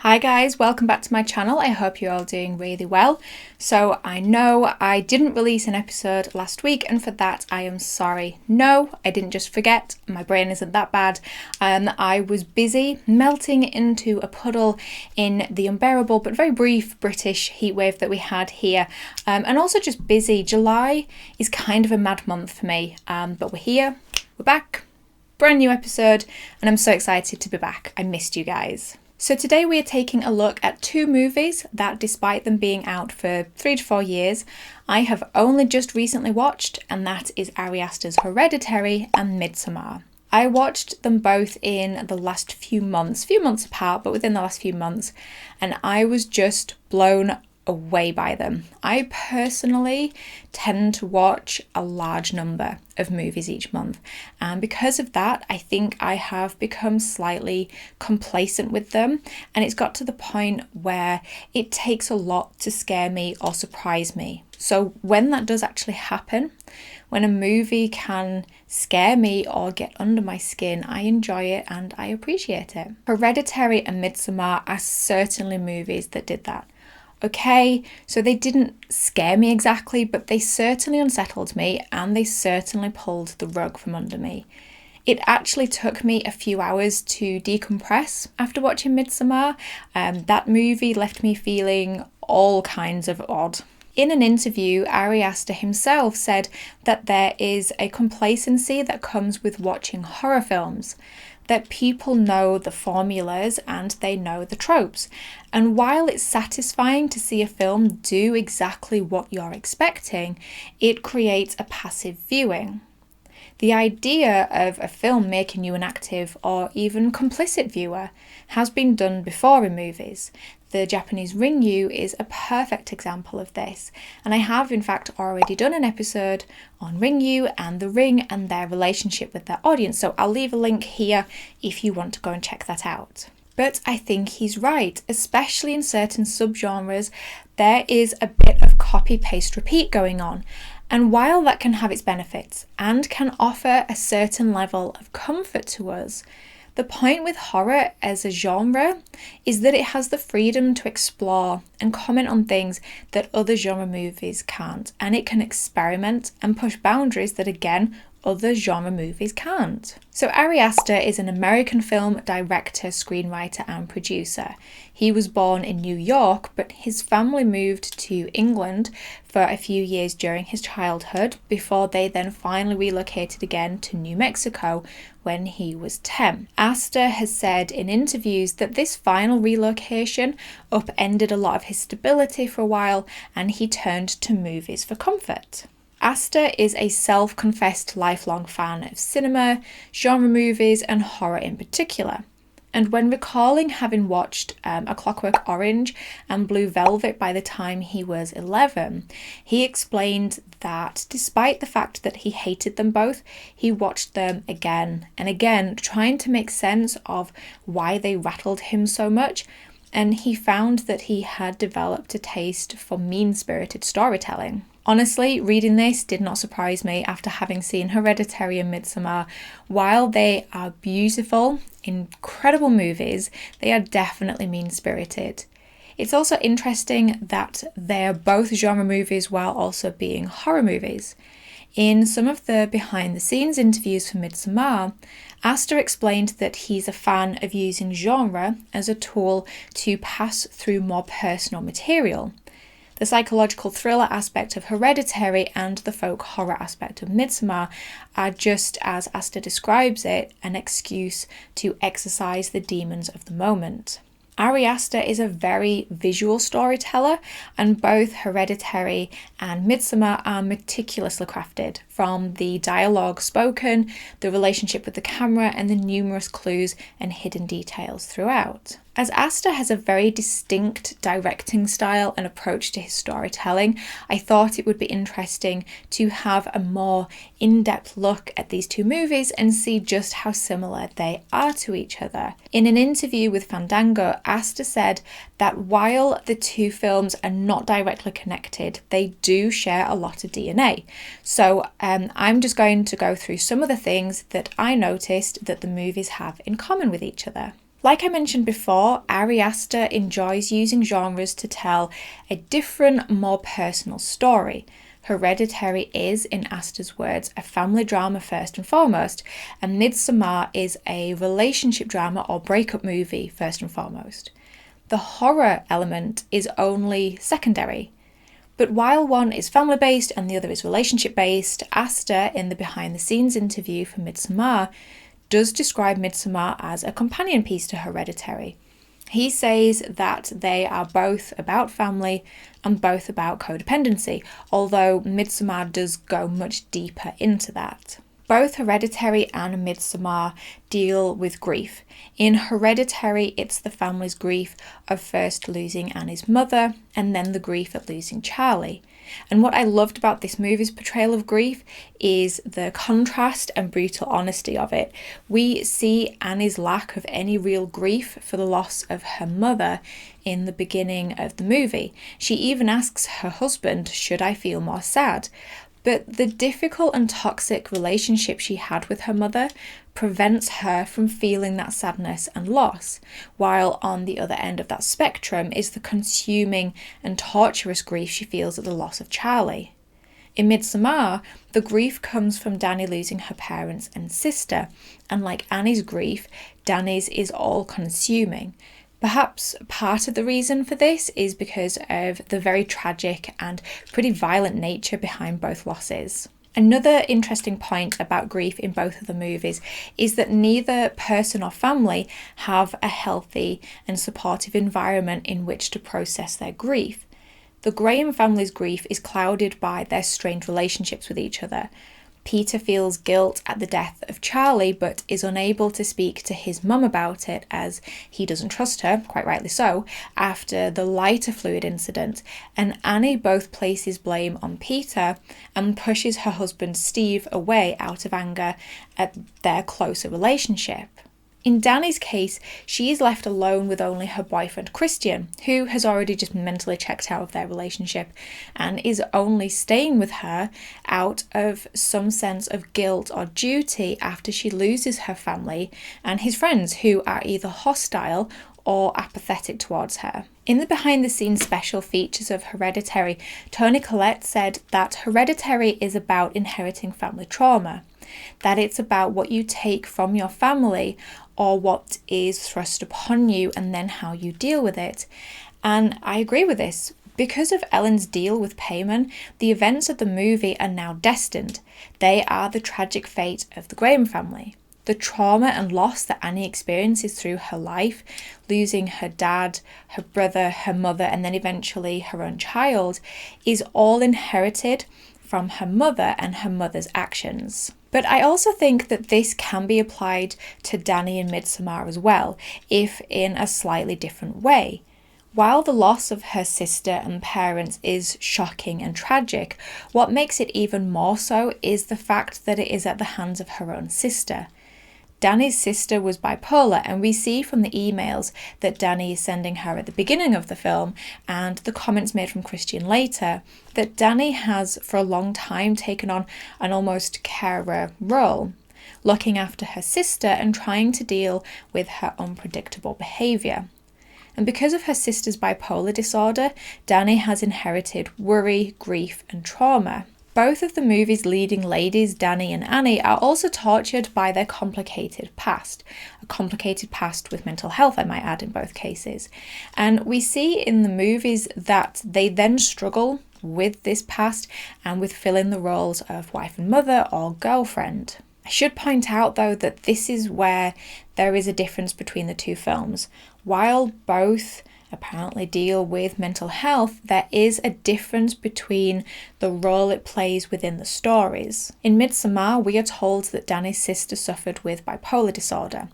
Hi guys, welcome back to my channel. I hope you're all doing really well. So I know I didn't release an episode last week, and for that I am sorry. No, I didn't just forget, my brain isn't that bad. I was busy melting into a puddle in the unbearable but very brief British heatwave that we had here, and also just busy. July is kind of a mad month for me, but we're here, we're back, brand new episode, and I'm so excited to be back. I missed you guys. So today we are taking a look at two movies that, despite them being out for 3 to 4 years, I have only just recently watched, and that is Ari Aster's Hereditary and Midsommar. I watched them both in the last few months apart, but within the last few months, and I was just blown away by them. I personally tend to watch a large number of movies each month, and because of that I think I have become slightly complacent with them, and it's got to the point where it takes a lot to scare me or surprise me. So when that does actually happen, when a movie can scare me or get under my skin, I enjoy it and I appreciate it. Hereditary and Midsommar are certainly movies that did that. Okay, so they didn't scare me exactly, but they certainly unsettled me and they certainly pulled the rug from under me. It actually took me a few hours to decompress after watching Midsommar. That movie left me feeling all kinds of odd. In an interview, Ari Aster himself said that there is a complacency that comes with watching horror films, that people know the formulas and they know the tropes. And while it's satisfying to see a film do exactly what you're expecting, it creates a passive viewing. The idea of a film making you an active or even complicit viewer has been done before in movies. The Japanese Ringu is a perfect example of this, and I have in fact already done an episode on Ringu and the Ring and their relationship with their audience, so I'll leave a link here if you want to go and check that out. But I think he's right, especially in certain subgenres, there is a bit of copy, paste, repeat going on. And while that can have its benefits and can offer a certain level of comfort to us, the point with horror as a genre is that it has the freedom to explore and comment on things that other genre movies can't, and it can experiment and push boundaries that, again, other genre movies can't. So Ari Aster is an American film director, screenwriter and producer. He was born in New York, but his family moved to England for a few years during his childhood before they then finally relocated again to New Mexico when he was 10. Aster has said in interviews that this final relocation upended a lot of his stability for a while, and he turned to movies for comfort. Aster is a self-confessed lifelong fan of cinema, genre movies and horror in particular. And when recalling having watched A Clockwork Orange and Blue Velvet by the time he was 11, he explained that despite the fact that he hated them both, he watched them again and again, trying to make sense of why they rattled him so much, and he found that he had developed a taste for mean-spirited storytelling. Honestly, reading this did not surprise me after having seen Hereditary and Midsommar. While they are beautiful, incredible movies, they are definitely mean-spirited. It's also interesting that they're both genre movies while also being horror movies. In some of the behind-the-scenes interviews for Midsommar, Aster explained that he's a fan of using genre as a tool to pass through more personal material. The psychological thriller aspect of Hereditary and the folk horror aspect of Midsommar are, just as Aster describes it, an excuse to exorcise the demons of the moment. Ari Aster is a very visual storyteller, and both Hereditary and Midsommar are meticulously crafted, from the dialogue spoken, the relationship with the camera, and the numerous clues and hidden details throughout. As Aster has a very distinct directing style and approach to his storytelling, I thought it would be interesting to have a more in-depth look at these two movies and see just how similar they are to each other. In an interview with Fandango, Aster said that while the two films are not directly connected, they do share a lot of DNA. So I'm just going to go through some of the things that I noticed that the movies have in common with each other. Like I mentioned before, Ari Aster enjoys using genres to tell a different, more personal story. Hereditary is, in Aster's words, a family drama first and foremost, and Midsommar is a relationship drama or breakup movie first and foremost. The horror element is only secondary. But while one is family-based and the other is relationship-based, Aster, in the behind-the-scenes interview for Midsommar, does describe Midsommar as a companion piece to Hereditary. He says that they are both about family and both about codependency, although Midsommar does go much deeper into that. Both Hereditary and Midsommar deal with grief. In Hereditary, it's the family's grief of first losing Annie's mother and then the grief at losing Charlie. And what I loved about this movie's portrayal of grief is the contrast and brutal honesty of it. We see Annie's lack of any real grief for the loss of her mother in the beginning of the movie. She even asks her husband, "Should I feel more sad?" But the difficult and toxic relationship she had with her mother prevents her from feeling that sadness and loss, while on the other end of that spectrum is the consuming and torturous grief she feels at the loss of Charlie. In Midsommar, the grief comes from Dani losing her parents and sister, and like Annie's grief, Dani's is all-consuming. Perhaps part of the reason for this is because of the very tragic and pretty violent nature behind both losses. Another interesting point about grief in both of the movies is that neither person or family have a healthy and supportive environment in which to process their grief. The Graham family's grief is clouded by their strained relationships with each other. Peter feels guilt at the death of Charlie, but is unable to speak to his mum about it as he doesn't trust her, quite rightly so, after the lighter fluid incident, and Annie both places blame on Peter and pushes her husband Steve away out of anger at their closer relationship. In Dani's case, she is left alone with only her boyfriend Christian, who has already just mentally checked out of their relationship and is only staying with her out of some sense of guilt or duty after she loses her family and his friends, who are either hostile or apathetic towards her. In the behind-the-scenes special features of Hereditary, Toni Collette said that Hereditary is about inheriting family trauma, that it's about what you take from your family or what is thrust upon you and then how you deal with it. And I agree with this. Because of Ellen's deal with Payman, the events of the movie are now destined. They are the tragic fate of the Graham family. The trauma and loss that Annie experiences through her life, losing her dad, her brother, her mother, and then eventually her own child, is all inherited from her mother and her mother's actions. But I also think that this can be applied to Dani in Midsommar as well, if in a slightly different way. While the loss of her sister and parents is shocking and tragic, what makes it even more so is the fact that it is at the hands of her own sister. Dani's sister was bipolar, and we see from the emails that Dani is sending her at the beginning of the film and the comments made from Christian later that Dani has for a long time taken on an almost carer role, looking after her sister and trying to deal with her unpredictable behaviour. And because of her sister's bipolar disorder, Dani has inherited worry, grief and trauma. Both of the movie's leading ladies, Dani and Annie, are also tortured by their complicated past. A complicated past with mental health, I might add, in both cases. And we see in the movies that they then struggle with this past and with filling the roles of wife and mother or girlfriend. I should point out, though, that this is where there is a difference between the two films. While both apparently deal with mental health, there is a difference between the role it plays within the stories. In Midsommar, we are told that Dani's sister suffered with bipolar disorder.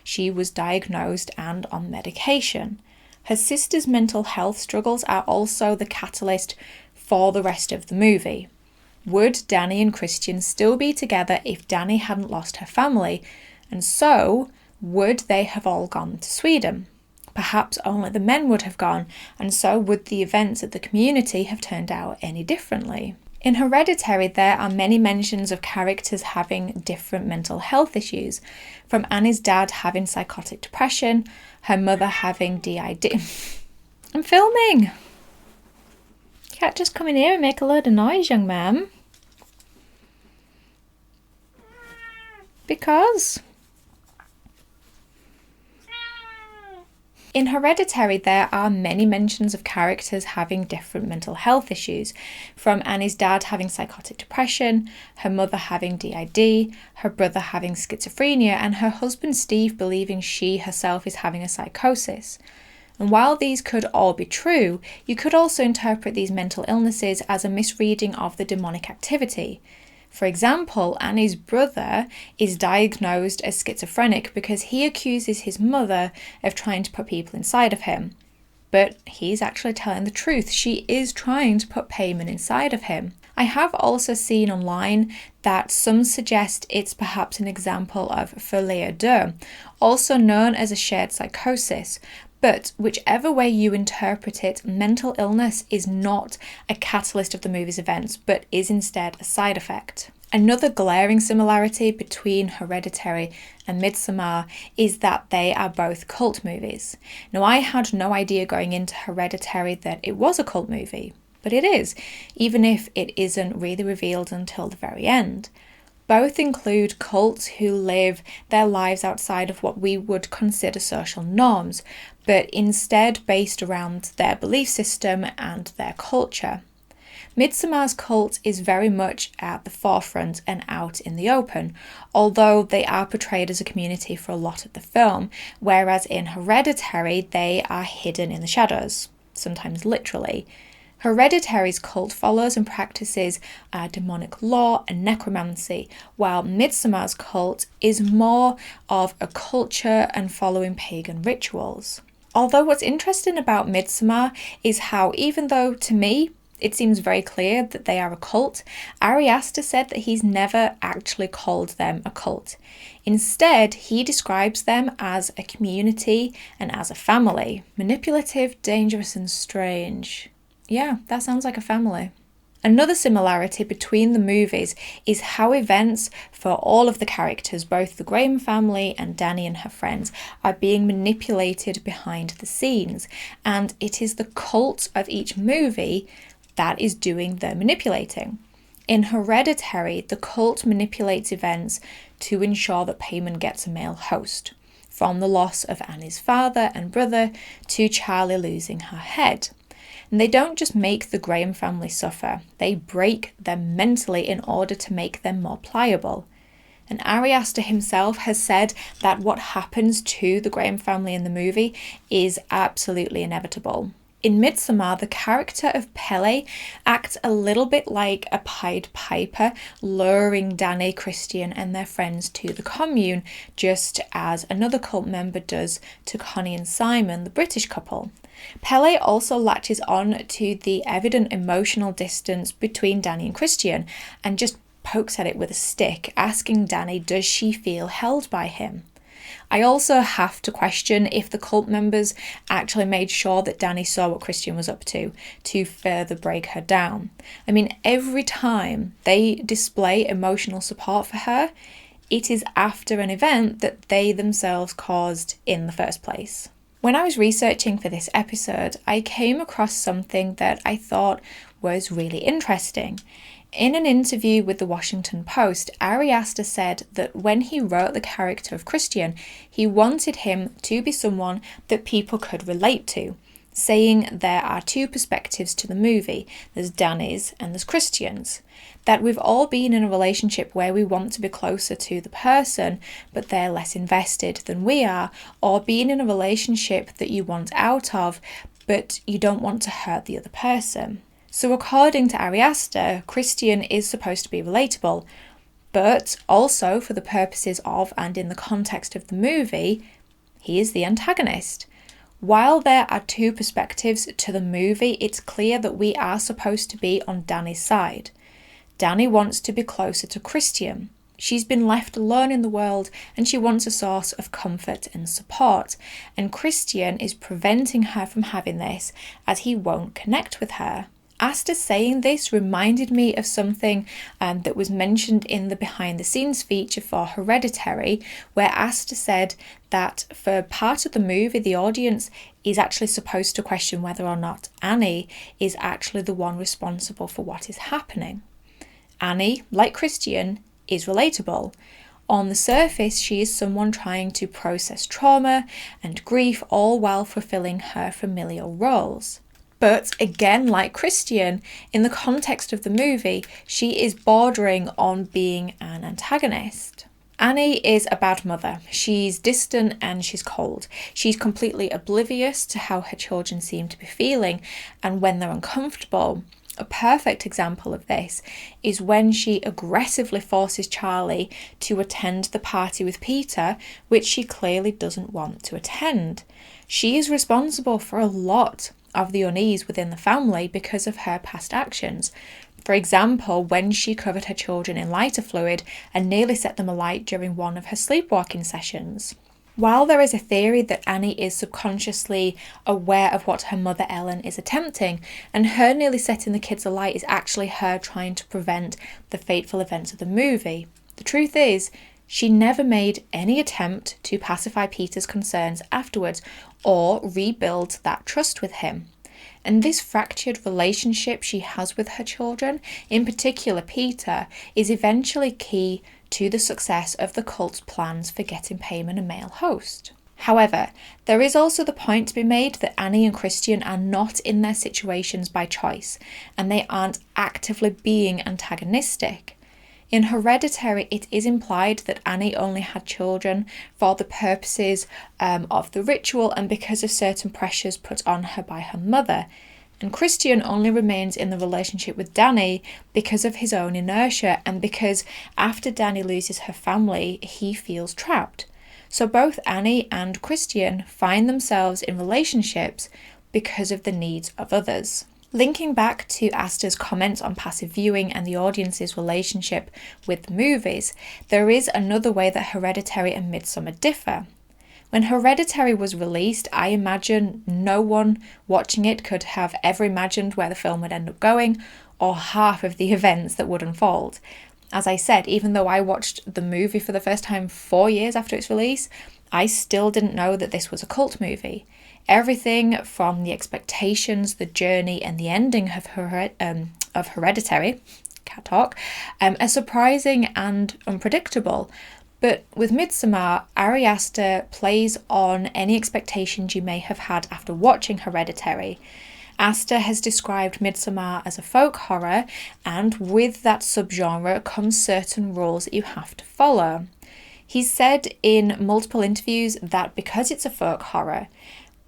She was diagnosed and on medication. Her sister's mental health struggles are also the catalyst for the rest of the movie. Would Dani and Christian still be together if Dani hadn't lost her family? And so, would they have all gone to Sweden? Perhaps only the men would have gone, and so would the events of the community have turned out any differently? In Hereditary, there are many mentions of characters having different mental health issues, from Annie's dad having psychotic depression, her mother having DID. I'm filming! You can't just come in here and make a load of noise, young man. Because... In Hereditary, there are many mentions of characters having different mental health issues, from Annie's dad having psychotic depression, her mother having DID, her brother having schizophrenia, and her husband Steve believing she herself is having a psychosis. And while these could all be true, you could also interpret these mental illnesses as a misreading of the demonic activity. For example, Annie's brother is diagnosed as schizophrenic because he accuses his mother of trying to put people inside of him. But he's actually telling the truth. She is trying to put Payman inside of him. I have also seen online that some suggest it's perhaps an example of folie à deux, also known as a shared psychosis. But whichever way you interpret it, mental illness is not a catalyst of the movie's events, but is instead a side effect. Another glaring similarity between Hereditary and Midsommar is that they are both cult movies. Now, I had no idea going into Hereditary that it was a cult movie, but it is, even if it isn't really revealed until the very end. Both include cults who live their lives outside of what we would consider social norms, but instead based around their belief system and their culture. Midsommar's cult is very much at the forefront and out in the open, although they are portrayed as a community for a lot of the film, whereas in Hereditary they are hidden in the shadows, sometimes literally. Hereditary's cult follows and practices demonic law and necromancy, while Midsommar's cult is more of a culture and following pagan rituals. Although what's interesting about Midsommar is how, even though to me it seems very clear that they are a cult, Ari Aster said that he's never actually called them a cult. Instead, he describes them as a community and as a family. Manipulative, dangerous and strange. Yeah, that sounds like a family. Another similarity between the movies is how events for all of the characters, both the Graham family and Danny and her friends, are being manipulated behind the scenes, and it is the cult of each movie that is doing the manipulating. In Hereditary, the cult manipulates events to ensure that Payman gets a male host, from the loss of Annie's father and brother to Charlie losing her head. And they don't just make the Graham family suffer, they break them mentally in order to make them more pliable. And Ari Aster himself has said that what happens to the Graham family in the movie is absolutely inevitable. In Midsommar, the character of Pelle acts a little bit like a Pied Piper, luring Danny, Christian and their friends to the commune, just as another cult member does to Connie and Simon, the British couple. Pelle also latches on to the evident emotional distance between Danny and Christian and just pokes at it with a stick, asking Danny, does she feel held by him? I also have to question if the cult members actually made sure that Danny saw what Christian was up to further break her down. I mean, every time they display emotional support for her, it is after an event that they themselves caused in the first place. When I was researching for this episode, I came across something that I thought was really interesting. In an interview with the Washington Post, Ari Aster said that when he wrote the character of Christian, he wanted him to be someone that people could relate to, saying there are two perspectives to the movie, there's Danny's and there's Christian's, that we've all been in a relationship where we want to be closer to the person, but they're less invested than we are, or being in a relationship that you want out of, but you don't want to hurt the other person. So according to Ari Aster, Christian is supposed to be relatable, but also for the purposes of and in the context of the movie, he is the antagonist. While there are two perspectives to the movie, it's clear that we are supposed to be on Danny's side. Danny wants to be closer to Christian. She's been left alone in the world and she wants a source of comfort and support, and Christian is preventing her from having this as he won't connect with her. Aster saying this reminded me of something that was mentioned in the behind the scenes feature for Hereditary, where Aster said that for part of the movie, the audience is actually supposed to question whether or not Annie is actually the one responsible for what is happening. Annie, like Christian, is relatable. On the surface, she is someone trying to process trauma and grief, all while fulfilling her familial roles. But again, like Christian, in the context of the movie, she is bordering on being an antagonist. Annie is a bad mother. She's distant and she's cold. She's completely oblivious to how her children seem to be feeling and when they're uncomfortable. A perfect example of this is when she aggressively forces Charlie to attend the party with Peter, which she clearly doesn't want to attend. She is responsible for a lot of the unease within the family because of her past actions. For example, when she covered her children in lighter fluid and nearly set them alight during one of her sleepwalking sessions. While there is a theory that Annie is subconsciously aware of what her mother Ellen is attempting, and her nearly setting the kids alight is actually her trying to prevent the fateful events of the movie, the truth is, she never made any attempt to pacify Peter's concerns afterwards or rebuild that trust with him. And this fractured relationship she has with her children, in particular Peter, is eventually key to the success of the cult's plans for getting Payman a male host. However, there is also the point to be made that Annie and Christian are not in their situations by choice, and they aren't actively being antagonistic. In Hereditary, it is implied that Annie only had children for the purposes of the ritual and because of certain pressures put on her by her mother. And Christian only remains in the relationship with Danny because of his own inertia and because after Danny loses her family, he feels trapped. So both Annie and Christian find themselves in relationships because of the needs of others. Linking back to Aster's comments on passive viewing and the audience's relationship with the movies, there is another way that Hereditary and Midsommar differ. When Hereditary was released, I imagine no one watching it could have ever imagined where the film would end up going or half of the events that would unfold. As I said, even though I watched the movie for the first time 4 years after its release, I still didn't know that this was a cult movie. Everything from the expectations, the journey, and the ending of Hereditary, can't talk, are surprising and unpredictable. But with Midsommar, Ari Aster plays on any expectations you may have had after watching Hereditary. Aster has described Midsommar as a folk horror, and with that subgenre comes certain rules that you have to follow. He's said in multiple interviews that because it's a folk horror,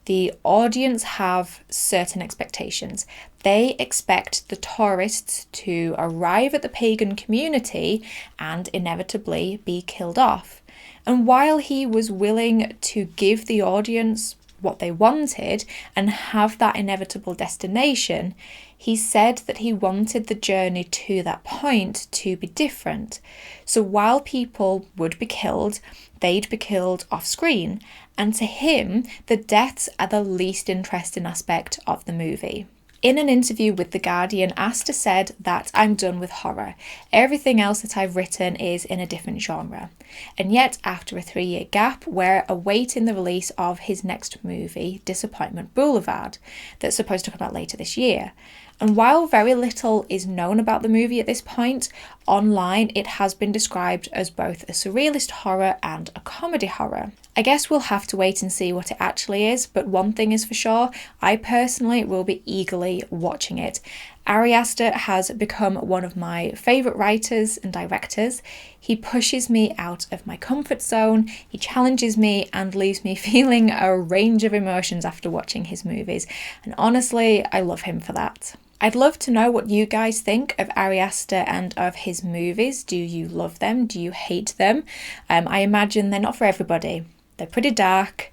the audience have certain expectations. They expect the tourists to arrive at the pagan community and inevitably be killed off. And while he was willing to give the audience what they wanted and have that inevitable destination, he said that he wanted the journey to that point to be different. So while people would be killed, they'd be killed off screen. And to him, the deaths are the least interesting aspect of the movie. In an interview with The Guardian, Aster said that I'm done with horror. Everything else that I've written is in a different genre. And yet, after a 3-year gap, we're awaiting the release of his next movie, Disappointment Boulevard, that's supposed to come out later this year. And while very little is known about the movie at this point, online it has been described as both a surrealist horror and a comedy horror. I guess we'll have to wait and see what it actually is, but one thing is for sure, I personally will be eagerly watching it. Ari Aster has become one of my favourite writers and directors. He pushes me out of my comfort zone, he challenges me and leaves me feeling a range of emotions after watching his movies, and honestly, I love him for that. I'd love to know what you guys think of Ari Aster and of his movies. Do you love them? Do you hate them? I imagine they're not for everybody. They're pretty dark,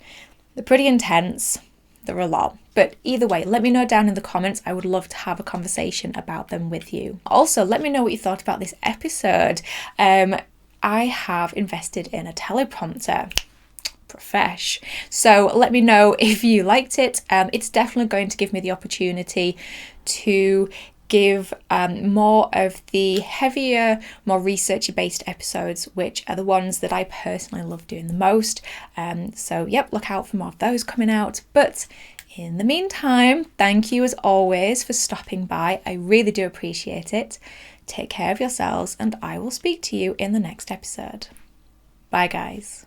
they're pretty intense, they're a lot. But either way, let me know down in the comments. I would love to have a conversation about them with you. Also, let me know what you thought about this episode. I have invested in a teleprompter. profesh. So let me know if you liked it. It's definitely going to give me the opportunity to give more of the heavier, more researchy based episodes, which are the ones that I personally love doing the most. So yep, look out for more of those coming out. But in the meantime, thank you as always for stopping by. I really do appreciate it. Take care of yourselves, and I will speak to you in the next episode. Bye guys.